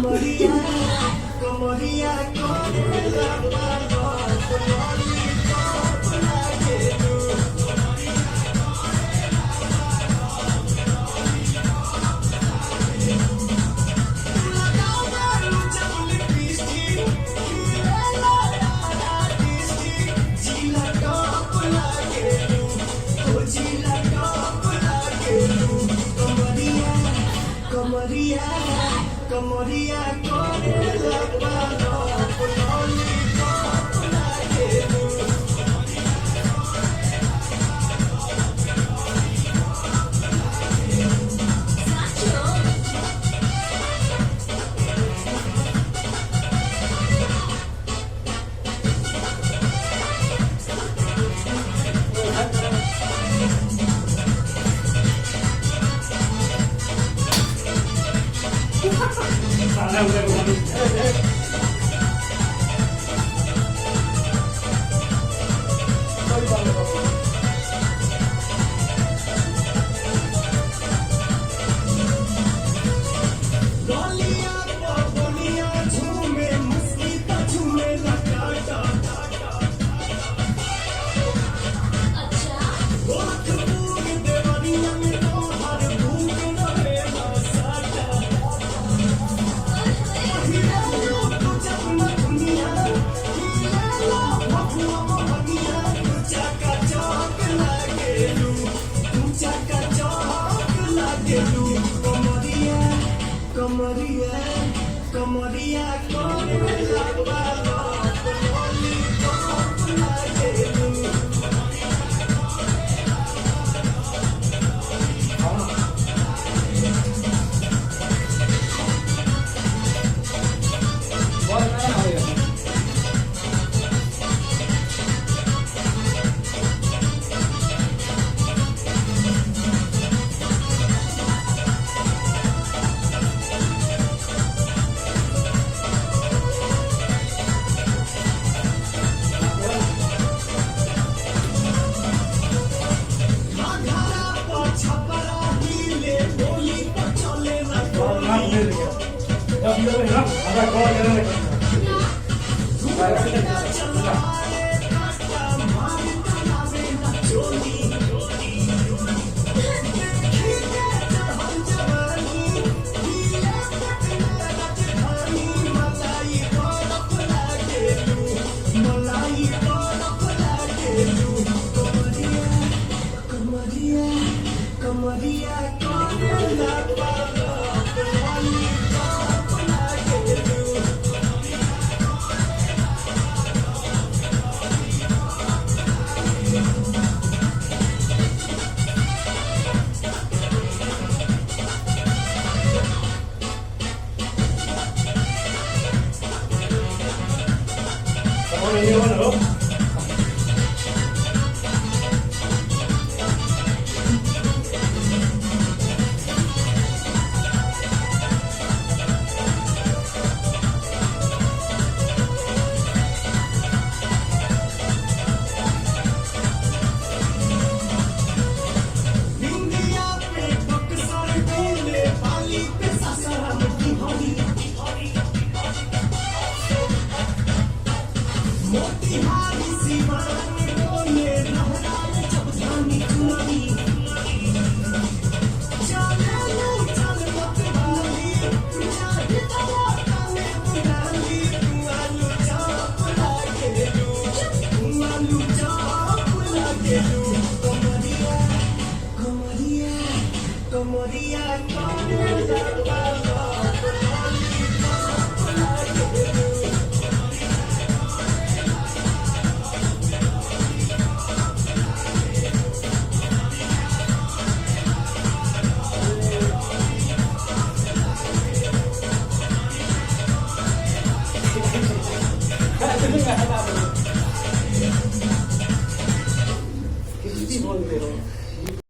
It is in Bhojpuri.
कमरिया कमरिया करेला पागल लॉलीपॉप लागेलू लगावेलू जब लिपस्टिक खिलेला तारा डिस्टिक जिला टॉप लागेलू ओ जिला टॉप लागेलू कमरिया कमरिया कमरिया करेला पागल लॉलीपॉप लागेलू डोलिया बबलिया झूमे मस्ती का झूमे लटाटा गोरख पूर देवरिया में तो हर भूख रहेला साटा हिलेलो तू जब न दुनिया हिलेलो भगवा मोहनिया तू चाका चौक लागेलू तू चाका चौक लागेलू कमरिया कमरिया कमरिया करेला पागल लॉलीपॉप लागेलू घाघरा पर छपरा हिले बोली पर चलेला दुपट्टा चलाए काटा मारी तलावेला चोली देखी के चढ़ल जवानी हिले पटना राजधानी मलाई बरफ लागेलू मलाई बरफ लागेलू कमरिया कमरिया कमरिया करेला पागल लॉलीपॉप लागेलू Ini mana lo?